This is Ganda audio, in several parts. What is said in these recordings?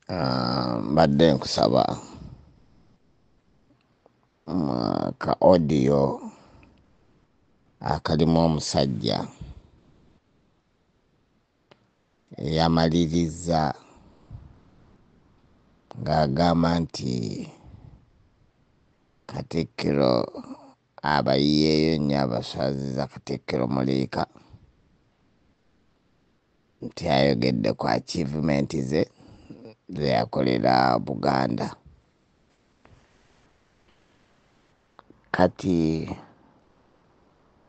Mbadde nkusaba ka audio akalimu omusajja eyamaliriza ng'agamba nti Katikkiro abayiyeeyo nnyo abaswaziza Katikkiro Muliika, nti ayogedde ku achievement ze yakolera Buganda. Kati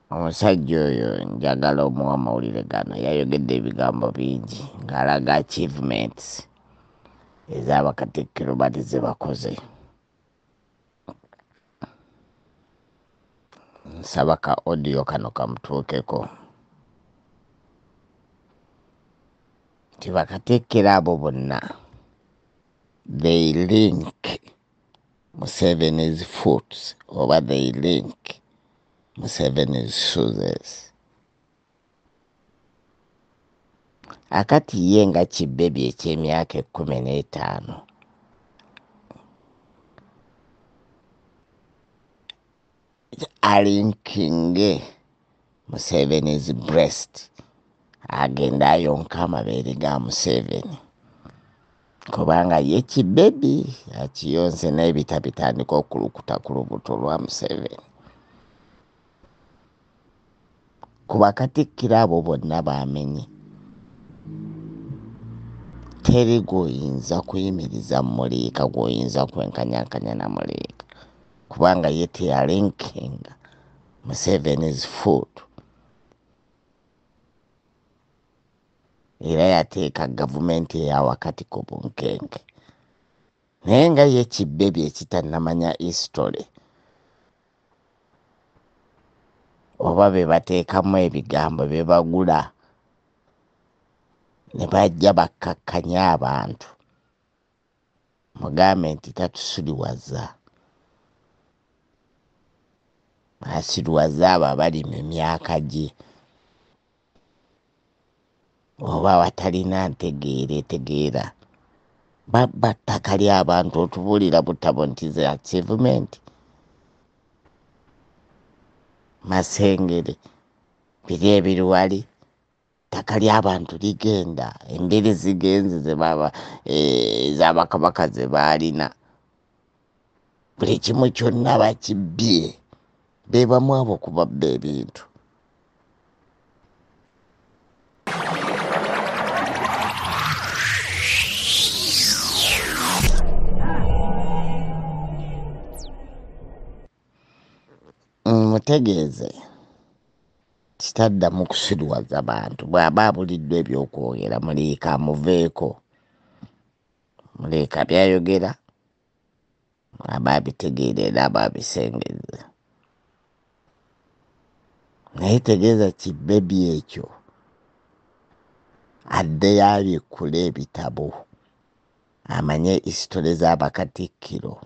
omusajja oyo njagala omuwa amawulire gano, yayogedde ebigambo bingi ng'alaga achievements ez'abakatikkiro bati ze bakoze. Nsaba ka audio kano kamutuukeko nti bakatikkiro abo bonna they link Museveni's foot oba they link Museveni's shoes. Akati ye nga kibbebi eky'emyaka 15 alinkinge Museveni's breast, agenda ayonka amabeere ga Museveni kubanga ye kibbebi akiyonse n'ebita bitandika okulukuta ku lubuto lwa Museveni. Ku bakatikkiro abo bonna bamenye, teri gwoyinza kuyimiriza Muliika, gwoyinza kwenkanyankanya na Muliika kubanga ye teyalinkinga Museveni's foot era yateeka gavumenti eya wakati ku bunkenke. Naye nga ye kibbebi ekitannamanya history oba be bateekamu ebigambo bye bagula ne bajja bakkakkanya abantu, mugambe nti tatusuliwaza. Asiriwaza abo abali mu myaka gye oba watalina ntegeera etegeera. Babba ttaka ly'abantu otubuulira butabo nti ze achievement. Masengere biri ebiriwali, ttaka ly'abantu ligenda, embiri zigenze ez'abakabaka ze baalina, buli kimu kyonna bakibbye. Be bamu abo kubabba ebintu. Mutegeeze kitaddamu kusiriwaza bantu. Bw'aba abuliddwa ebyokwogera Muliika amuveeko. Muliika byayogera aba abitegeera era aba abisengezza. Naye tegeeza kibbebi ekyo addeyo abikkula ebitabo amanye hisitole z'abakatikkiro,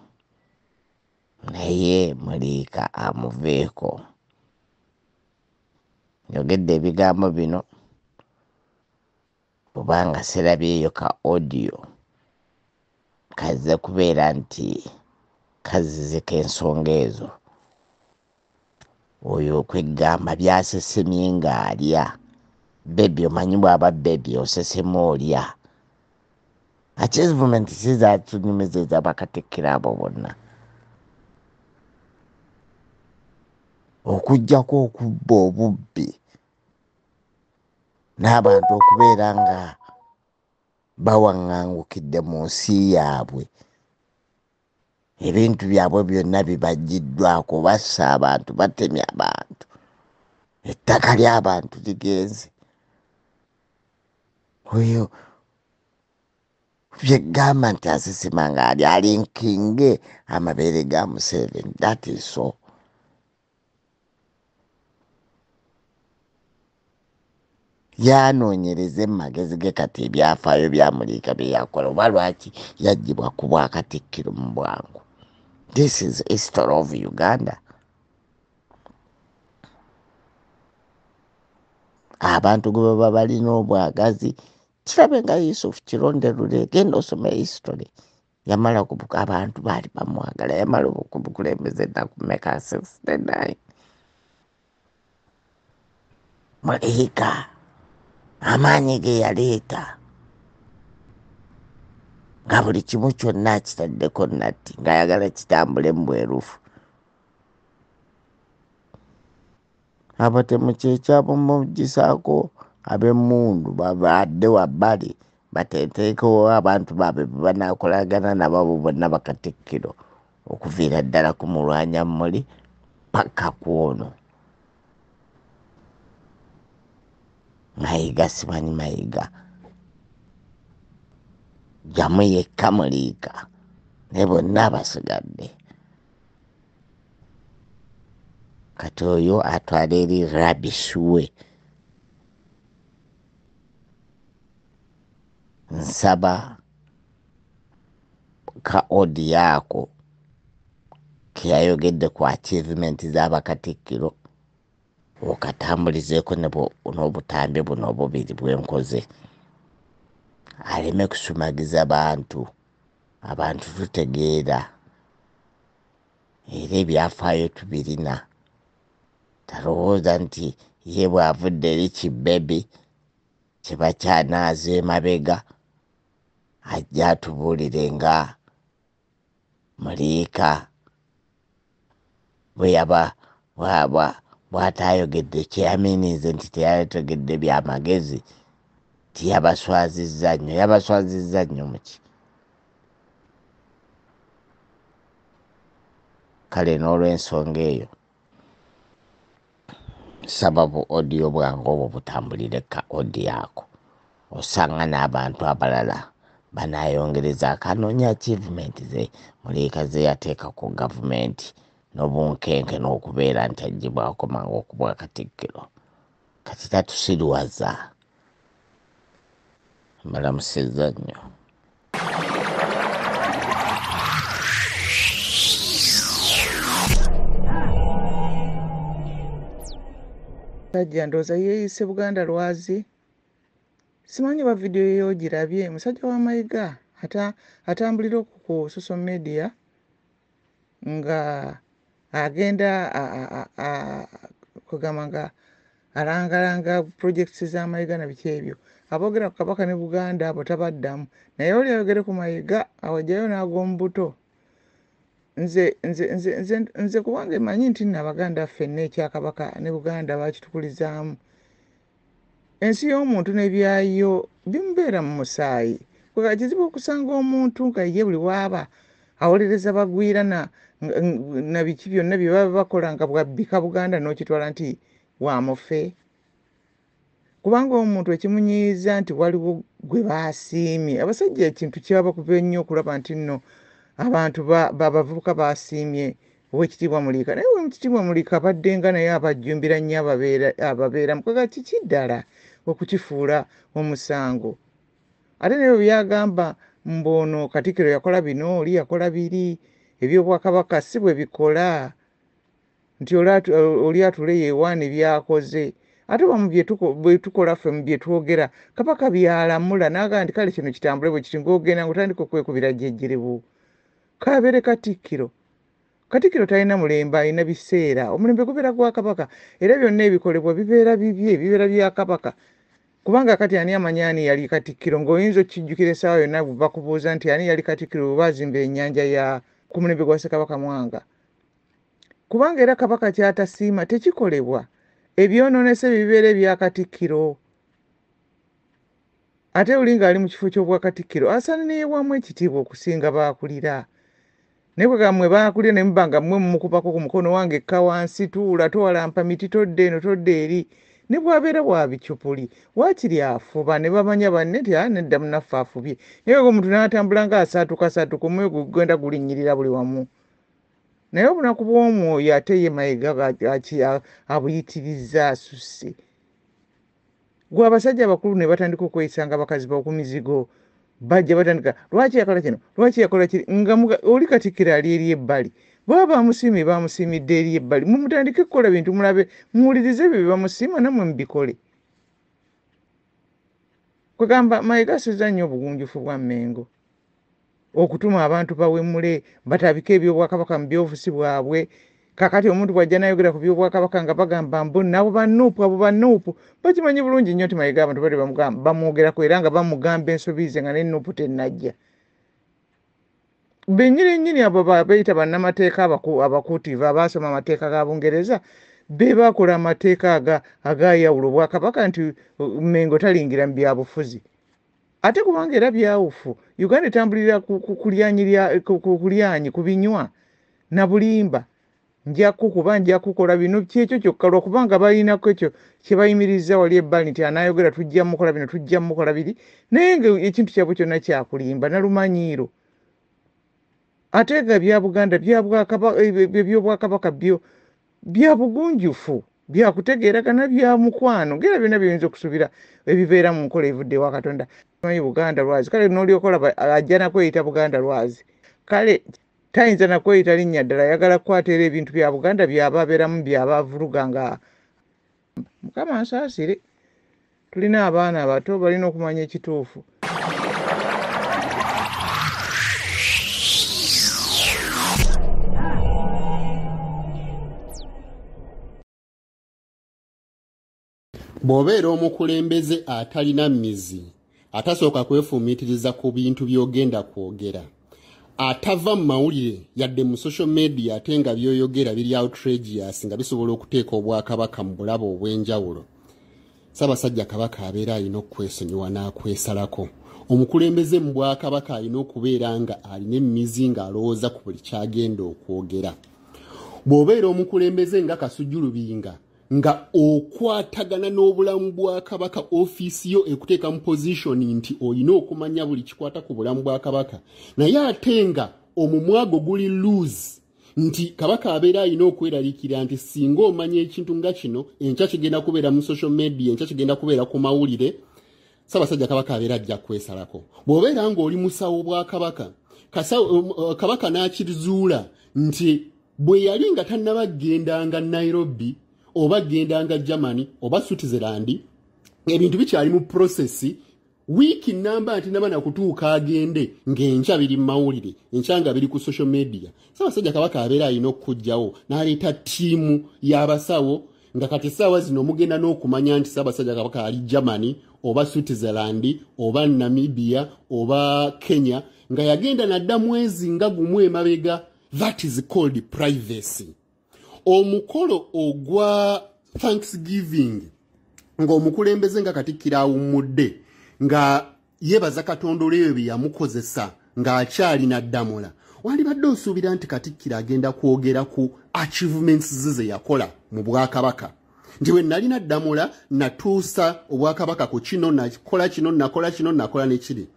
naye Muliika amuveeko. Yogedde ebigambo bino kubanga serabyeyo ka audio kazze kubeera nti kazizika ensonga ezo. Oyo okwegamba byasesemye ng'alya. Bebi omanyi bw'aba bebi osesema olya. Achievement si zaatunyumiza ez'abakatikkiro abo bonna. Okuggyako okubba obubbi n'abantu okubeera nga bawaŋŋangukidde mu nsi yaabwe, ebintu byabwe byonna bibaggiddwako, bassa abantu, batemya abantu, ettaka ly'abantu ligenze. Oyo byegamba nti asesema ng'ali alinkinge amabeere ga Museveni. That is so. Yanoonyereze mu magezi ge kati ebyafaayo bya Muliika bye yakola oba lwaki yaggyibwa ku bwakatikkiro mu bwangu. This is history of Uganda. Abantu gwe baba balina obwagazi kirabe nga Yusuf Kironde-Lule, genda osome history. Yamala okubuka abantu baali bamwagala, yamala okubukulembeze ennaku mmeka 69. Muliika amaanyi ge yaleeta nga buli kimu kyonna akitaddeko natti ng'ayagala kitambule mu bwerufu. Abatemu kyekyabumugisaako ab'emmundu babadde wabbali bateeteekewo abantu baabwe be banaakolagana nabo bonna bakatikkiro okuviira ddala ku Mulwanyammuli paka ku ono Mayiga. Simanyi Mayiga jamu yekka Muliika ne bonna abasigadde. Kati oyo atwala eri rabishuwe. Nsaba ka odi yaako keyayogedde ku achievement z'abakatikkiro okatambulizeeko n'obutambi buno obubiri bwenkoze, aleme kusumagiza abantu tutegeera era ebyafaayo tubirina. Talowooza nti ye bw'avudde eri Kibebi kiba kyanaaza emabega ajja atubuulire nga Muliika bw'ataayogedde kyeyaminiize nti teyategedde byamagezi tiyabaswazizza nnyo. Yabaswazizza nnyo muki? Kale n'olw'ensonga eyo sababu odiyo bwangu obwo butambulire ka odi yaako, osanga n'abantu abalala banaayongereza akanoonya achievement ze Muliika ze yateeka ku gavumenti n'obunkenke n'okubeera nti aggyibwako mangu okubwa Katikkiro. Kati tatusiriwaza. Mbalamusizza nnyo. Sajja ndowooza yeeyise Buganda lwazi. Simanyi ba vidiyo yo girabye. Musajja wa Mayiga atambulira ku social media nga agenda kugamba nga alangalanga projects za Mayiga na biki ebyo. Aboogera ku Kabaka ne Buganda abo tabaddamu. Naye oli ayogere ku Mayiga awajjayo n'ag'omubuto. Nze kubanga mmanyi nti nno Abaganda ffenna ekya Kabaka ne Buganda baakitukulizaamu. Ensi y'omuntu n'ebyayo bimubeera mu musaayi. Kwe kizibu okusanga omuntu nga ye buli waaba awolereza bagwira na biki byonna bye baba bakola nga bwabbika Buganda n'okitwala nti waamufe. Kubanga omuntu ekimunyiiza nti waliwo gwe baasiimye. Abasajja ekintu kyabakubye nnyo okulaba nti nno abantu babavubuka baasiimye Oweekitiibwa Muliika. Naye Oweekitiibwa Muliika abaddenga naye abajjumbira nnyo ababeera mukaga kiki ddala okukifuula omusango. Ate naye byagamba mbono Katikkiro yakola bino oli yakola biri eby'Obwakabaka si bwe bikola nti oli atule yeewaana byakoze. Ate wamu bwe tukola ffe mu bye twogera Kabaka byalamula n'agamba nti kale kino kitambule bwe kiti ng'ogenda ng'otandika okwekubira jjejjerebu. Kabeere Katikkiro. Katikkiro talina mulembe, alina biseera. Omulembe gubeera gwa Kabaka era byonna ebikolebwa bibeera bibye, bibeera bya Kabaka. Kubanga kati ani amanyi ani yali Katikkiro ng'oyinza okukijjukira essaawa yonna bakubuuza nti ani yali Katikkiro bwe baazimba ennyanja ya ku mulembe gwa Ssekabaka Mwanga. Kubanga era Kabaka ky'atasiima tekikolebwa. Ebyonoonese bibeera ebya Katikkiro. Ate oli ng'ali mu kifo ky'obwa Katikkiro asaana neyewamu ekitiibwa okusinga baakulira. Naye bwe gammwe baakulira ne muba nga mmwe mumukubako ku mukono wange ekka wansi tuula towalampa miti todde eno todde eri. Ne bw'abeera bwa bicyupuli waakiri afuba ne bamanya banne nti nedda munnaffe afubye. Naye omuntu n'atambula ng'asaatukasaatuka omwoyo gugenda gulinnyirira buli wamu. Naye obunaku bw'omwoyo ate ye Mayiga abuyitirizza asusse. Gwe abasajja abakulu ne batandika okweyisanga bakazi ba ku mizigo bajja batandika lwaki yakola kino lwaki yakola kiri nga oli Katikkiro ali eri ebbali baba bamusiimye bamusiimidde eri ebbali mumutandike kukola bintu mulabe muwulirize ebyo bye bamusiima nammwe mubikole. kwegamba Mayiga asizza nnyo obugunjufu bwa Mmengo okutuma abantu bawemule batabike ebyobwakabaka mu byobufuzi bwabwe. Kakati omuntu bw'ajja n'ayogera ku byobwakabaka nga bagamba mbu nabo bannuupu bakimanyi bulungi nnyo nti Mayiga abantu bali bamwogerako era nga bamugamba ensobi ze nga n'ennuupu tennajja. Bennyini abo bayita bannamateeka abakuutivu abaasoma amateeka ga Bungereza be bakola amateeka agayawula obwakabaka nti Mmengo talingira mu byabufuzi. Ate kubanga era byawufu Uganda etambulira kulyanyi ku binywa na bulimba nja kukola bino kyekyo kyokka lwakubanga balinako ekyo kye bayimiriza wali ebbali nti anayogera tujja mukola bino tujja mukola biri naye nga ekintu kyabwe kyonna kyakulimba nalumanyiiro. Ate ga bya Buganda by'obwakabaka bya bugunjufu byakutegeeragana bya mukwano ngera byonna biyinza okusuubira ebibeera mu nkola evudde wa Katonda. Buganda Lwazi kale n'olyokola ajja nakweyita Buganda Lwazi kale tayinza nakweyita linnya ddala ayagala kukwata era ebintu bya Buganda byaba abeeramu byaba avuruga nga Mukama ansaasire. Tulina abaana abato balina okumanya ekituufu. Bw'obeera omukulembeze atalina mizi atasooka kwefumiitiriza ku bintu by'ogenda kwogera atava mu mawulire yadde mu social media ate nga by'oyogera biri outrageous nga bisobola okuteeka obwakabaka mu bulabo obw'enjawulo. Ssaabasajja Kabaka abeera alina okwesonyiwa n'akwesalako. Omukulembeze mu Bwakabaka alina okubeera nga alina emizi ng'alowooza ku buli kyagenda okwogera. Bw'obeera omukulembeze nga Kasujjulubinga nga okwatagana n'obulamu bwa Kabaka ofiisi yo ekuteeka mu position nti olina okumanya buli kikwata ku bulamu bwa Kabaka naye ate nga omumwago guli loose nti Kabaka abeera alina okweraliikira nti singa omanya ekintu nga kino enkya kigenda kubeera mu social media enkya kigenda kubeera ku mawulire Ssaabasajja Kabaka abeera ajja kwesalako. Bw'obeera ng'oli musawo bwa Kabaka Kabaka n'akizuula nti bwe yali nga tannaba gendanga Nairobi oba gendanga Germany oba Switzerland ebintu bikyali mu process wiki namba nti naba nakutuuka agende ng'enkya biri mu mawulire enkya nga biri ku social media. Ssaabasajja Kabaka abeera alina okujjawo n'aleeta ttiimu y'abasawo nga kati essaawa zino mugenda n'okumanya nti Ssaabasajja Kabaka ali Germany oba Switzerland oba Namibia oba Kenya nga yagenda nadda mwezi nga gumu emabega. That is called privacy. Omukolo ogwa Thanksgiving ng'omukulembeze nga Katikkiro awummudde nga yeebaza Katonda olw'ebyo bye yamukozesa ng'akyali naddamula wandibadde osuubira nti Katikkiro agenda kwogera ku achievements ze yakola mu Bwakabaka nti we nali naddamula natuusa Obwakabaka ku kino nakola kino nakola nekiri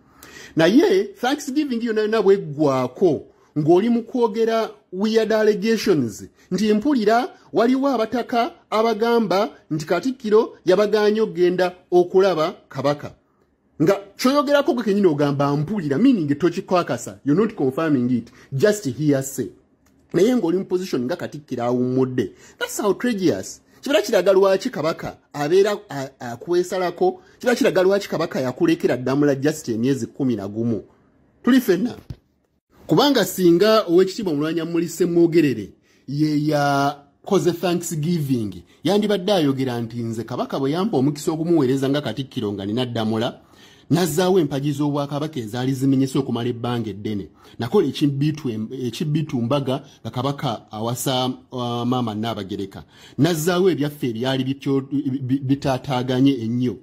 naye Thanksgiving yonna bweggwako ng'oli mu kwogera weird allegations nti mpulira waliwo abataka abagamba nti Katikkiro yabaganye okgenda okulaba Kabaka nga kyoyogerako gwe kenyini ogamba mpulira meaning tokikwakasa you're not confirming it just hearsay naye ng'oli mu position nga Katikkiro awummudde. That's outrageous. Kibeera kiraga lwaki Kabaka abeera akwesalako kibeera kiraga lwaki Kabaka yakulekera ddamula just emyezi 11 tuli ffenna kubanga singa ow'ekitiibwa Mulwanyammuli Ssemwogerere ye yakoze Thanksgiving yandibadde ayogera nti nze Kabaka bwe yampa omukisa okumuweereza nga Katikkiro nga nina ddamula nazzaawo empagi z'Obwakabaka ezaali zimenyese okumala ebbanga eddene nakola ekibbitu mbaga nga Kabaka awasa maama Nnaabagereka nazzaawo ebyaffe ebyali bitaataaganye ennyo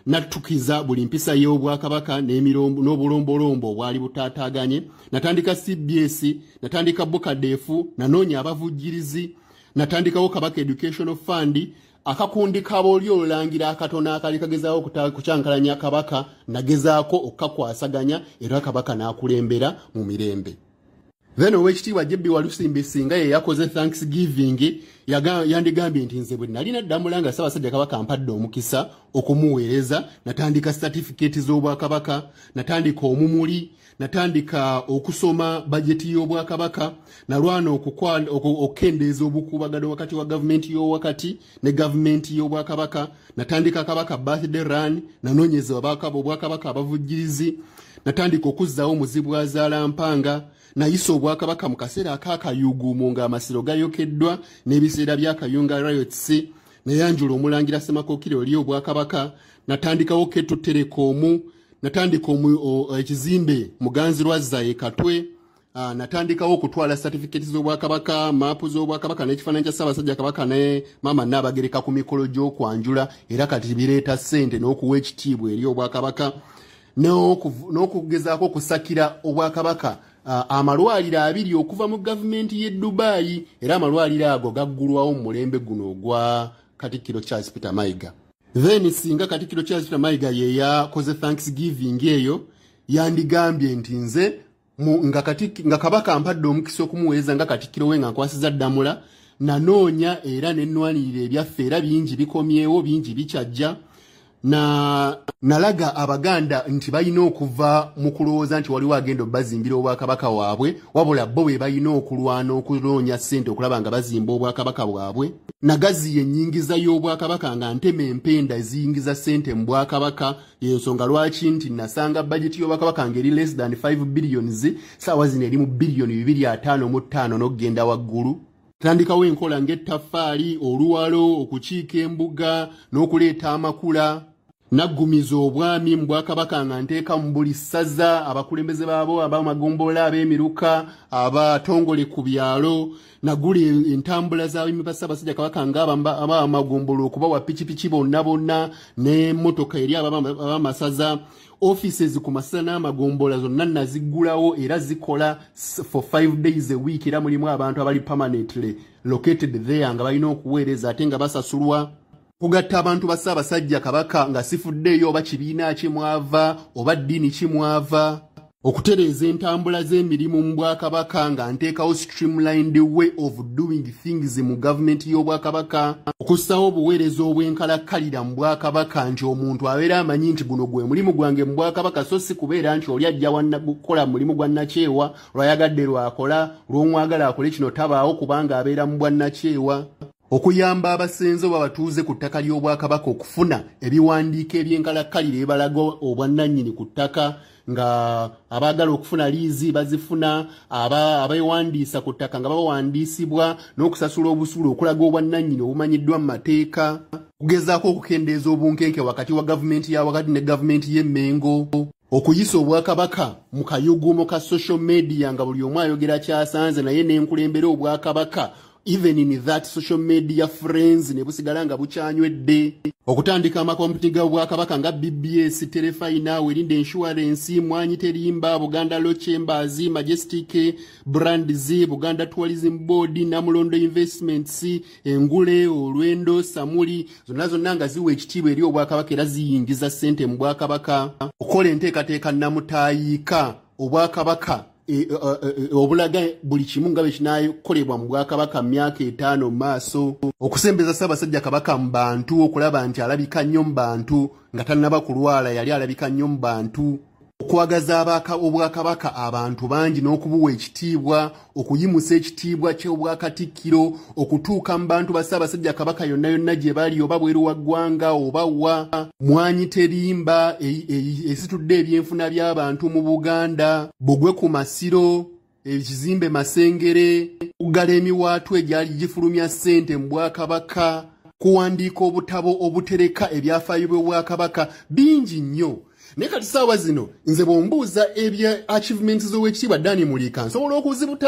natukiza buli mpisa y'Obwakabaka n'obulombolombo obwali butaataaganye natandika CBS natandika Bukadeefu nanoonya abavujjirizi natandikawo Kabaka Educational Fund akakundi kabooli olulangira akatono akali kagezaawo kucyankalanya Kabaka nagezaako okkakwasaganya era Kabaka n'akulembera mu mirembe. Then Oweekitiibwa Jebbi Walusimbi singa ye yakoze Thanksgiving yandigambye nti nze bwe nalina Ddamula nga Ssaabasajja Kabaka ampadde omukisa okumuweereza, natandika certificate z'Obwakabaka, natandika omumuli, natandika okusoma bajeti y'Obwakabaka, nalwana okukendeeza obukuubagano wakati wa gavumenti y'owakati ne gavumenti y'Obwakabaka, natandika Kabaka birthday run, nanoonyeza Obwakabaka abavujjirizi, natandika okuzzaawo Muzibwazaala Mpanga, nayisa Obwakabaka mu kaseera ak'akayuuguumo ng'amasiro gayokeddwa n'ebiseera by'akayunga riots, neyanjula Omulangira Ssemakokire oli Obwakabaka, natandikawo Keto Telecom, natandika ekizimbe Muganzirwazza Katwe, natandikawo okutwala certificate z'Obwakabaka, maapu z'Obwakabaka n'ekifaananyi kya Ssaabasajja Kabaka ne Maama Nnaabagereka ku mikolo gy'okwanjula, era kati bireeta ssente n'okuwa ekitiibwa eri Obwakabaka, n'okugezaako okusakira Obwakabaka amalwaliro 2 okuva mu gavumenti y'e Dubai, era amalwaliro ago gaggulwawo mu mulembe guno ogwa Katikkiro Charles Peter Mayiga. Then singa Katikkiro Charles Peter Mayiga ye yakoze Thanksgiving eyo, yandigambye nti nze nga Kabaka ampadde omukisa okumuweeza nga Katikkiro we nga nkwasiza Ddamula, nanoonya era nennwanirira ebyaffe era bingi bikomyewo, bingi bikyajja, nalaga Abaganda nti balina okuva mu kulowooza nti waliwo agenda bazimbira Obwakabaka waabwe, wabula bo be balina okulwana okunoonya ssente okulaba nga bazimba Obwakabaka bwabwe. Nagaziya ennyingiza y'Obwakabaka nga ntema empenda eziyingiza ssente mu Bwakabaka, y'ensonga lwaki nti nasanga budget y'Obwakabaka ngeri less than 5 billions, saawa zino eri mu billioni 255 n'okugenda waggulu. Tandikawo enkola ng'ettaffaali, oluwalo, okukiika embuga n'okuleeta amakula, naggumiza obwami mu Bwakabaka nga nteeka mu buli ssaza abakulembeze baabo ab'amagombolola, ab'emiruka, abatongole ku byalo, nagula entambula z'abaami ba Ssaabasajja Kabaka ng'ab'amagombolola okubawa pikipiki bonna n'emmotoka eri ab'amasaza. Offices ku masaza n'amagombola zonna naziggulawo era zikola for 5 days a week, era mulimu abantu abali permanently located there nga balina okuweereza ate nga basasulwa. Kugatta abantu ba Ssaabasajja Kabaka nga sifuddeeyo oba kibiina kimwava oba ddiini kimwava. Okutereeza entambula z'emirimu mu Bwakabaka nga nteekawo streamlined way of doing things mu gavumenti y'Obwakabaka. Okussawo obuweereza obw'enkalakkalira mu Bwakabaka nti omuntu abeera amanyi nti guno gwe mulimu gwange mu Bwakabaka, so si kubeera nti oli ajja kukola mulimu gwa Nakyewa lwayagadde lwakola, lw'omwagala akole kino tabaawo kubanga abeera mu bwa Nakyewa. Okuyamba abasenze oba batuuze ku ttaka ly'Obwakabaka okufuna ebiwandiiko eby'enkalakkalira ebalaga obwannannyini ku ttaka, nga abaagala okufuna liizi bazifuna, abeewandiisa ku ttaka nga bawandiisibwa, n'okusasula obusuulu okulaga obwannannyini obumanyiddwa mu mateeka. Kugezaako okukendeeza obunkenke wakati wa gavumenti ya wakati ne gavumenti y'e Mengo. Okuyisa Obwakabaka mu kayuguumo ka social media nga buli omu ayogera kyasanze, naye n'enkulembera Obwakabaka even in that social media friends ne busigala nga bukyanywedde. Okutandika amakompyuta ga Bwakabaka nga BBS, Telefina, Werinde Insurance, Mwanyi Terimba, Buganda Law Chambers, Majestic Brands, Buganda Tourism Board, Namulondo Investments, Engule, Olwendo, Samuli, zonna nga ziwa ekitiibwa eri Obwakabaka era ziyingiza ssente mu Bwakabaka. Okola enteekateeka nnamutayiika Obwakabaka obulaga buli kimu nga bwe kinaakolebwa mu Bwakabaka mu myaka 5 mu maaso. Okusembeza Ssaabasajja Kabaka mu bantu, okulaba nti alabika nnyo mu bantu nga tannaba kulwala yali alabika nnyo mu bantu. Okwagaza Obwakabaka abantu bangi n'okubuwa ekitiibwa, okuyimusa ekitiibwa ky'Obwakatikkiro, okutuuka mu bantu ba Ssaabasajja Kabaka yonna gye bali, oba bweru wa ggwanga oba wa. Mwanyi Terimba esitudde ebyenfuna by'abantu mu Buganda, Bugwe ku Masiro, ekizimbe Masengere, kugala emiwaatwa egyali gifulumya ssente mu Bwakabaka, kuwandiika obutabo obutereka ebyafaayo by'Obwakabaka, bingi nnyo. Naye kati ssaawa zino nze bw'ombuuza ebya achievements z'Oweekitiibwa Danny Mulika nsobola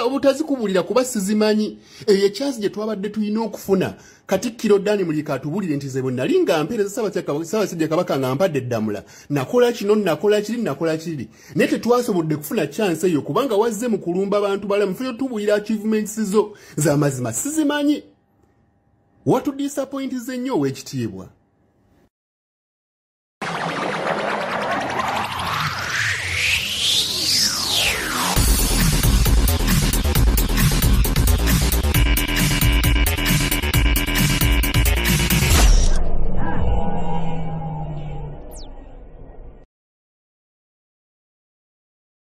obutazikubulira kuba sizimanyi. Eyo ekyansi gye twabadde tulina okufuna Katikkiro Danny Mulika atubulire nti ze bwe nali nga mpeereza Ssaabasajja Kabaka nga mpadde Ddamula, nakola kino nakola kiri, naye tetwasobodde kufuna chance eyo kubanga wazze mu kulumba abantu balamu. Ffe tubulira achievements zo z'amazima sizimanyi. Watu disappointize nnyo Oweekitiibwa.